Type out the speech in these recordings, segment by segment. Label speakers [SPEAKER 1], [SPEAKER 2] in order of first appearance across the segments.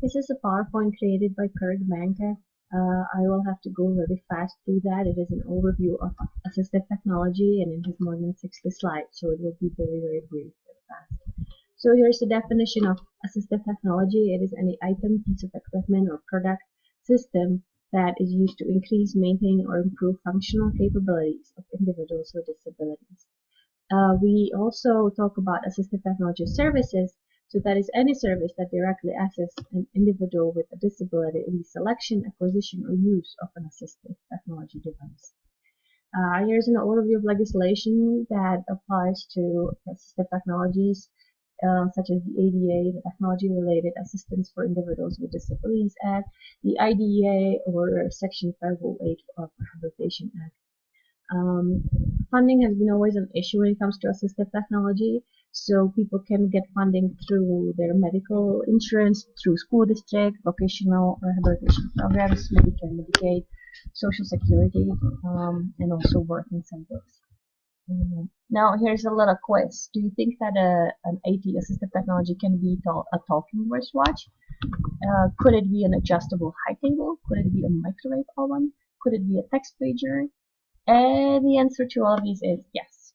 [SPEAKER 1] This is a PowerPoint created by Kirk Manka. I will have to go very fast through that. It is an overview of assistive technology and it has more than 60 slides, so it will be very, very brief and fast. So here's the definition of assistive technology. It is any item, piece of equipment, or product system that is used to increase, maintain, or improve functional capabilities of individuals with disabilities. We also talk about assistive technology services. So that is any service that directly assists an individual with a disability in the selection, acquisition, or use of an assistive technology device. Here's an overview of legislation that applies to assistive technologies, such as the ADA, the Technology-Related Assistance for Individuals with Disabilities Act, the IDEA, or Section 508 of the Rehabilitation Act. Funding has been always an issue when it comes to assistive technology. So people can get funding through their medical insurance, through school district, vocational rehabilitation programs, Medicare, Medicaid, Social Security, and also work incentives. Now here's a little quiz. Do you think that an AT assistive technology can be a talking wristwatch? Could it be an adjustable height table? Could it be a microwave oven? Could it be a text pager? And the answer to all of these is yes.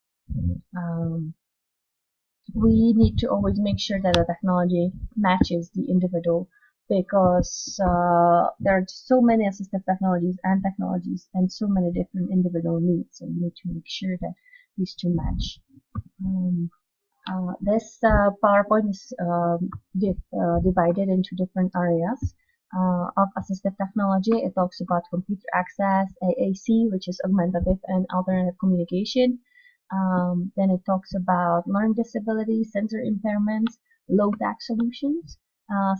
[SPEAKER 1] We need to always make sure that the technology matches the individual because there are so many assistive technologies and so many different individual needs. So we need to make sure that these two match. This PowerPoint is divided into different areas of assistive technology. It talks about computer access, AAC, which is augmentative and alternative communication. Then it talks about learning disabilities, sensor impairments, low-tech solutions,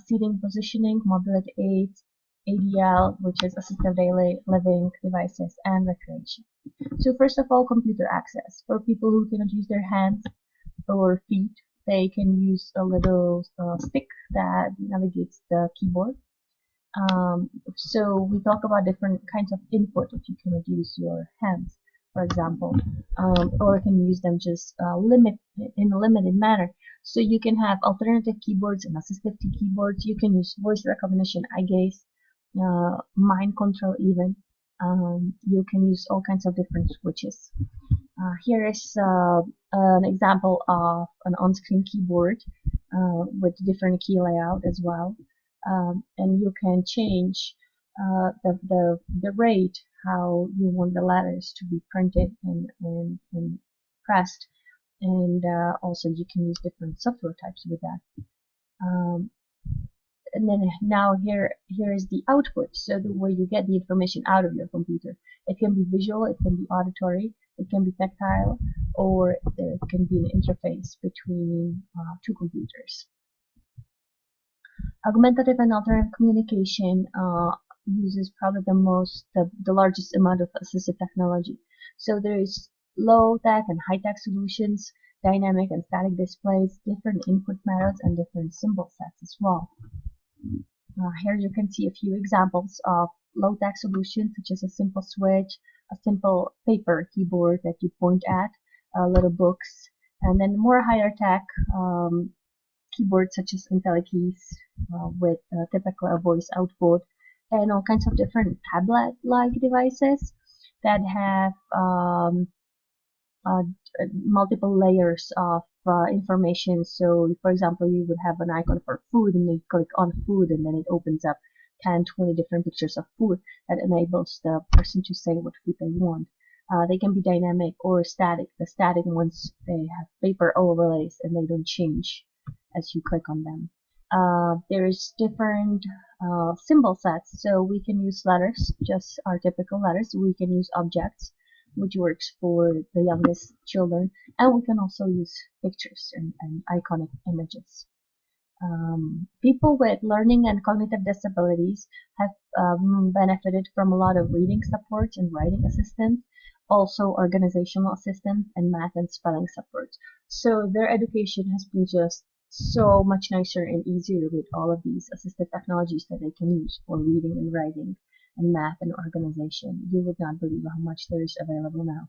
[SPEAKER 1] seating, positioning, mobility aids, ADL, which is assistive daily living devices, and recreation. So first of all, computer access. For people who cannot use their hands or feet, they can use a little stick that navigates the keyboard. So we talk about different kinds of input if you cannot use your hands, for example, or can use them just in a limited manner. So you can have alternative keyboards and assistive keyboards. You can use voice recognition, eye gaze, mind control even. You can use all kinds of different switches. Here is an example of an on-screen keyboard with different key layout as well. And you can change the rate how you want the letters to be printed and pressed, and also you can use different software types with that. And then now here is the output, so where you get the information out of your computer. It can be visual, it can be auditory, it can be tactile, or it can be an interface between two computers. Augmentative and alternative communication uses probably the largest amount of assistive technology. So there is low-tech and high-tech solutions, dynamic and static displays, different input methods, and different symbol sets as well. Here you can see a few examples of low-tech solutions, such as a simple switch, a simple paper keyboard that you point at, little books, and then more higher-tech keyboards such as IntelliKeys with typical voice output, and all kinds of different tablet-like devices that have multiple layers of information. So, for example, you would have an icon for food, and you click on food, and then it opens up 10, 20 different pictures of food that enables the person to say what food they want. They can be dynamic or static. The static ones, they have paper overlays and they don't change as you click on them. There's different symbol sets, so we can use letters, just our typical letters. We can use objects, which works for the youngest children, and we can also use pictures and iconic images. People with learning and cognitive disabilities have benefited from a lot of reading support and writing assistance, also organizational assistance and math and spelling support. So their education has been just so much nicer and easier with all of these assistive technologies that they can use for reading and writing and math and organization. You would not believe how much there is available now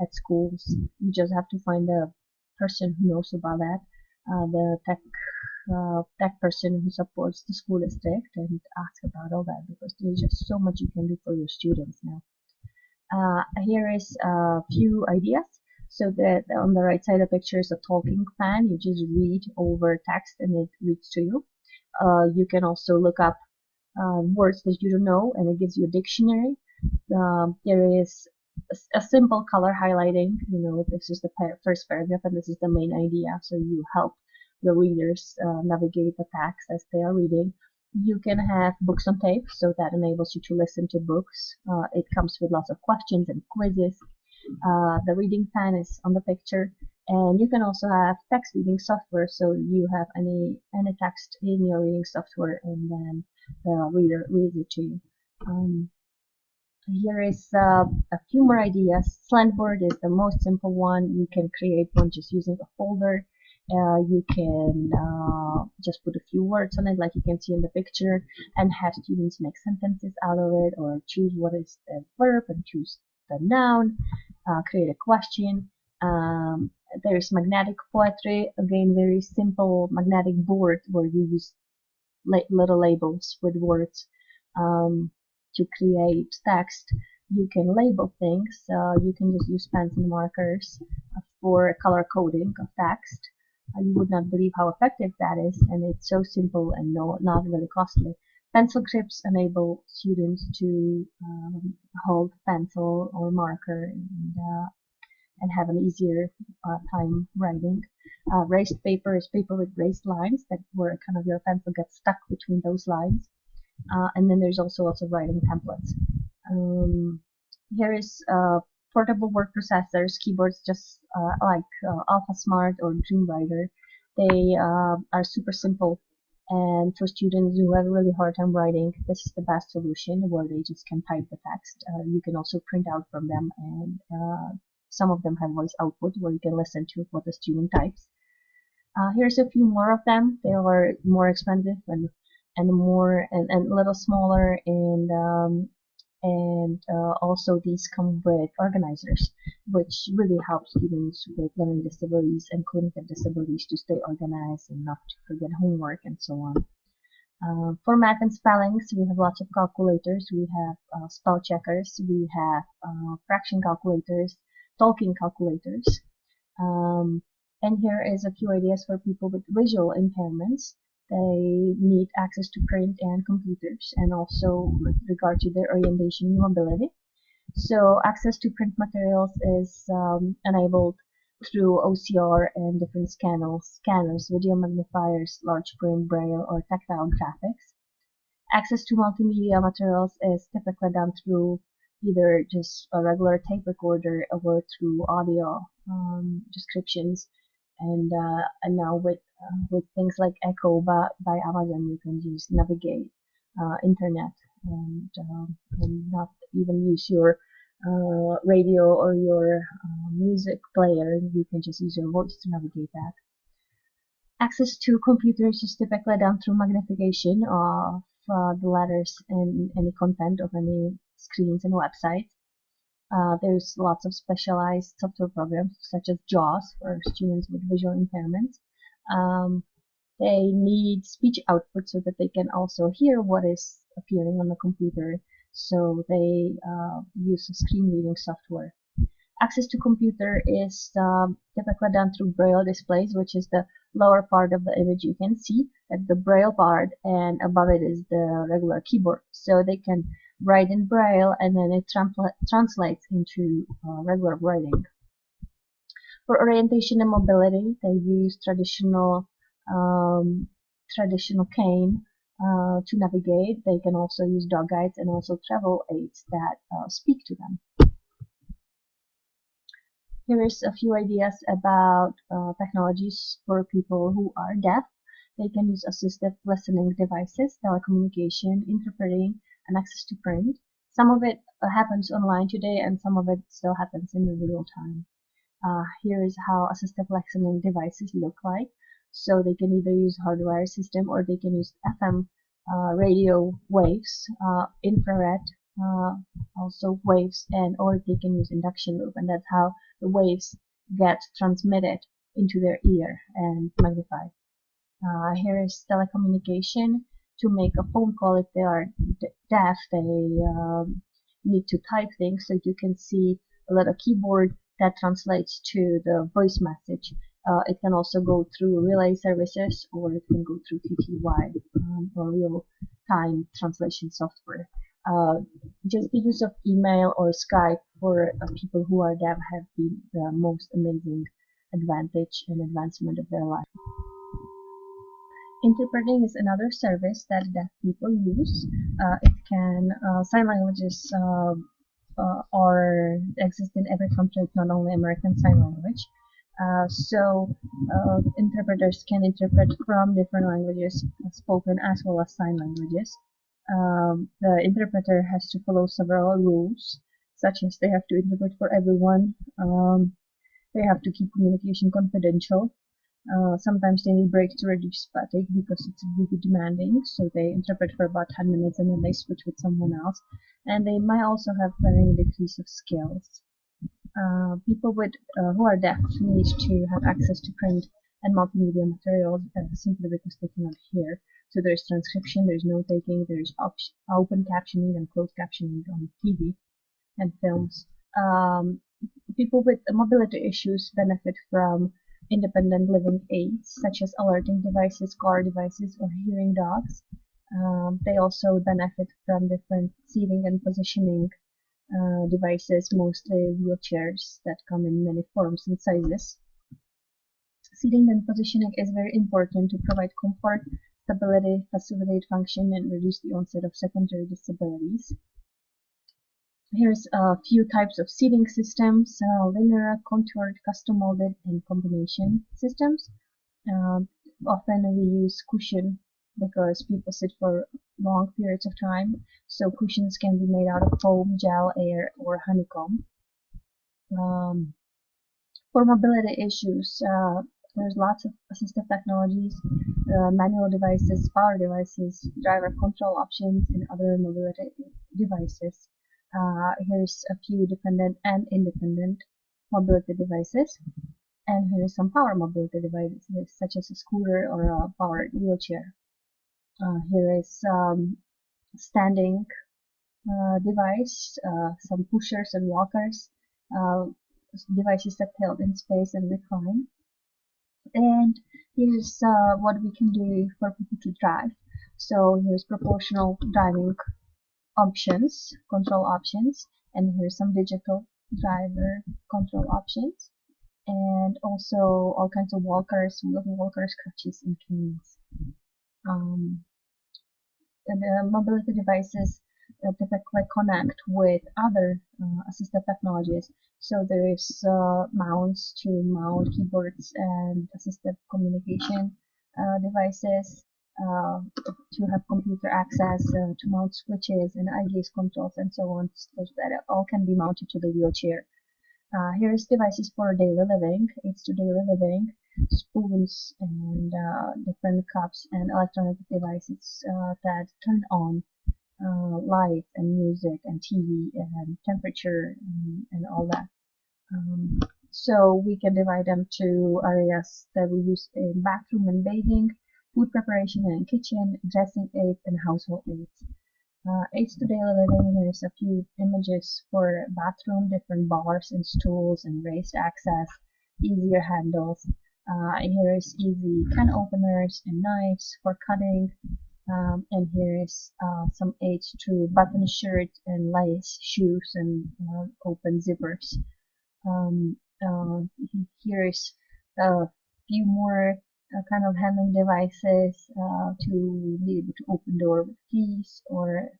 [SPEAKER 1] at schools. You just have to find a person who knows about that, the tech tech person who supports the school district and ask about all that, because there's just so much you can do for your students now. Here is a few ideas. So that on the right side of the picture is a talking fan. You just read over text and it reads to you. You can also look up words that you don't know, and it gives you a dictionary. There is a simple color highlighting. This is the first paragraph and this is the main idea, so you help the readers navigate the text as they are reading. You can have books on tape, so that enables you to listen to books. It comes with lots of questions and quizzes. The reading fan is on the picture, and you can also have text reading software, so you have any text in your reading software and then the reader reads it to you. Here is a few more ideas. Slantboard is the most simple one. You can create one just using a folder. You can just put a few words on it, like you can see in the picture, and have students make sentences out of it, or choose what is the verb and choose the noun, create a question. There's magnetic poetry, again very simple magnetic board where you use little labels with words to create text. You can label things. You can just use pens and markers for color coding of text. You would not believe how effective that is, and it's so simple and not really costly. Pencil grips enable students to hold pencil or marker and have an easier time writing. Raised paper is paper with raised lines, that where kind of your pencil gets stuck between those lines. And then there's also lots of writing templates. Here is portable word processors, keyboards just like AlphaSmart or Dreamwriter. They are super simple, and for students who have a really hard time writing, this is the best solution, where they just can type the text. You can also print out from them, and some of them have voice output where you can listen to what the student types. Here's a few more of them. They are more expensive and a little smaller, and also these come with organizers, which really help students with learning disabilities and cognitive disabilities to stay organized and not to forget homework and so on. For math and spellings, we have lots of calculators. We have spell checkers. We have fraction calculators, talking calculators. And here is a few ideas for people with visual impairments. They need access to print and computers, and also with regard to their orientation and mobility. So access to print materials is enabled through OCR and different scanners, video magnifiers, large print, braille, or tactile graphics. Access to multimedia materials is typically done through either just a regular tape recorder or through audio descriptions. And now with things like Echo by Amazon, you can just navigate internet and not even use your radio or your music player. You can just use your voice to navigate that. Access to computers is typically done through magnification of the letters and any content of any screens and websites. There's lots of specialized software programs such as JAWS for students with visual impairments. They need speech output so that they can also hear what is appearing on the computer, so they use screen reading software. Access to computer is typically done through braille displays, which is the lower part of the image you can see. That's the braille part, and above it is the regular keyboard. So they can write in braille, and then it translates into regular writing. For orientation and mobility, they use traditional cane to navigate. They can also use dog guides and also travel aids that speak to them. Here is a few ideas about technologies for people who are deaf. They can use assistive listening devices, telecommunication, interpreting, and access to print. Some of it happens online today, and some of it still happens in the real time. Here is how assistive listening devices look like. So they can either use hardwire system, or they can use FM radio waves, infrared also waves, or they can use induction loop, and that's how the waves get transmitted into their ear and magnified. Here is telecommunication. To make a phone call, if they are deaf, they need to type things, so you can see a little keyboard that translates to the voice message. It can also go through relay services, or it can go through TTY, or real-time translation software. Just the use of email or Skype for people who are deaf have been the most amazing advantage and advancement of their life. Interpreting is another service that deaf people use. It can sign languages or exist in every country, not only American Sign Language. Interpreters can interpret from different languages, spoken as well as sign languages. The interpreter has to follow several rules, such as they have to interpret for everyone. They have to keep communication confidential. Sometimes they need breaks to reduce fatigue because it's really demanding, so they interpret for about 10 minutes and then they switch with someone else. And they might also have varying degrees of skills. People who are deaf need to have access to print and multimedia materials simply because they cannot hear. So there's transcription, there's note taking, there's open captioning and closed captioning on TV and films. People with mobility issues benefit from independent living aids, such as alerting devices, car devices, or hearing dogs. They also benefit from different seating and positioning devices, mostly wheelchairs that come in many forms and sizes. Seating and positioning is very important to provide comfort, stability, facilitate function, and reduce the onset of secondary disabilities. Here's a few types of seating systems: linear, contoured, custom molded, and combination systems. Often we use cushion because people sit for long periods of time, so cushions can be made out of foam, gel, air, or honeycomb. For mobility issues, there's lots of assistive technologies, manual devices, power devices, driver control options, and other mobility devices. Here's a few dependent and independent mobility devices. And here's some power mobility devices, such as a scooter or a powered wheelchair. Here is standing device, some pushers and walkers, devices that held in space and recline. And here's what we can do for people to drive. So here's proportional driving options, control options, and here's some digital driver control options, and also all kinds of walkers, wheeled walkers, crutches, and canes. The mobility devices typically connect with other assistive technologies. So there is mounts to mount keyboards and assistive communication devices, to have computer access, to mount switches and eye gaze controls and so on, so that all can be mounted to the wheelchair. Here's devices for daily living, aids to daily living, spoons and different cups and electronic devices that turn on light and music and TV and temperature and all that. So we can divide them to areas that we use in bathroom and bathing, food preparation and kitchen, dressing aids, and household aids. Aids to daily living, here's a few images for bathroom, different bars and stools and raised access, easier handles. Here is easy can openers and knives for cutting. And here is some aids to button shirts and lace, shoes, and open zippers. Here is a few more kind of handling devices to be able to open door with keys, or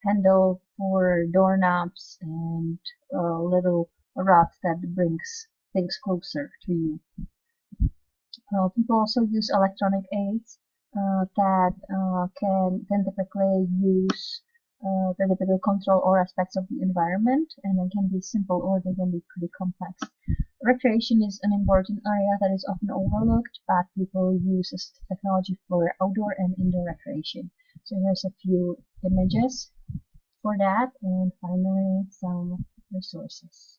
[SPEAKER 1] handle for doorknobs, and a little rod that brings things closer to you. People also use electronic aids that can typically use that typically control all aspects of the environment, and they can be simple or they can be pretty complex. Recreation is an important area that is often overlooked, but people use this technology for outdoor and indoor recreation. So here's a few images for that, and finally some resources.